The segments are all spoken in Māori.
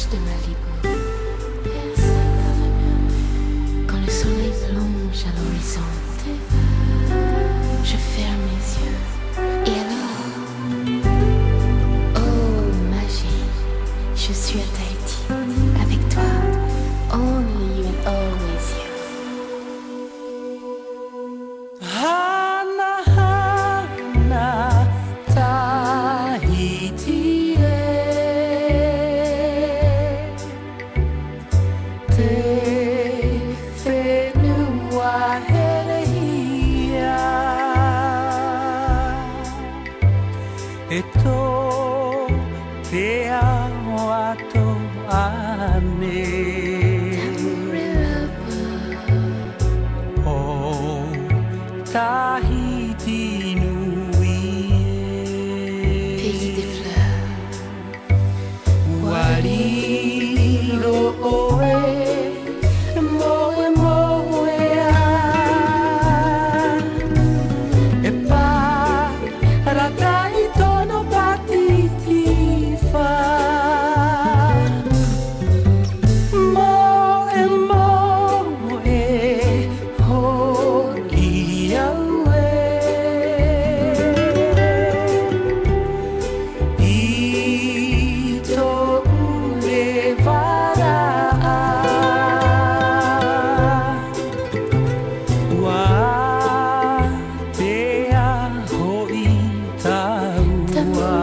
plage de Malibu. Quand le soleil plonge à l'horizon, je ferme les yeux. Et alors, oh magie, je suis à Tahiti, avec toi, only you and always you. Hana, hana, Tahiti te whenua herehia e tō te ao ato ane o Tahiti nui Pays des fleurs, Wariro oe moe moe a e paratai tono patiti fa moe moe ho ia ue I tō ure wara Wa te aho I taua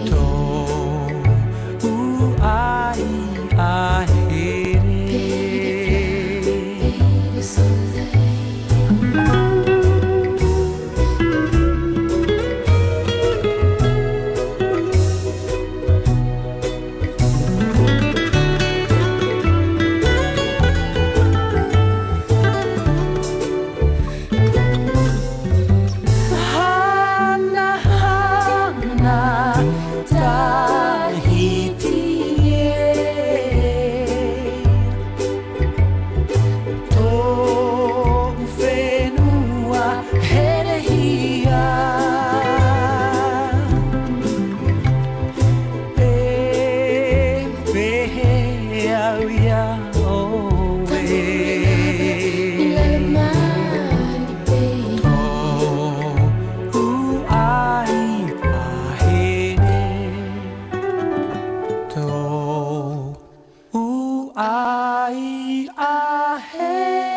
Tō uai a here pays de soleil. Hana, hana, Tahiti tō whenua herehia e pehe au ia oe Il a le mal du pays. Ai a he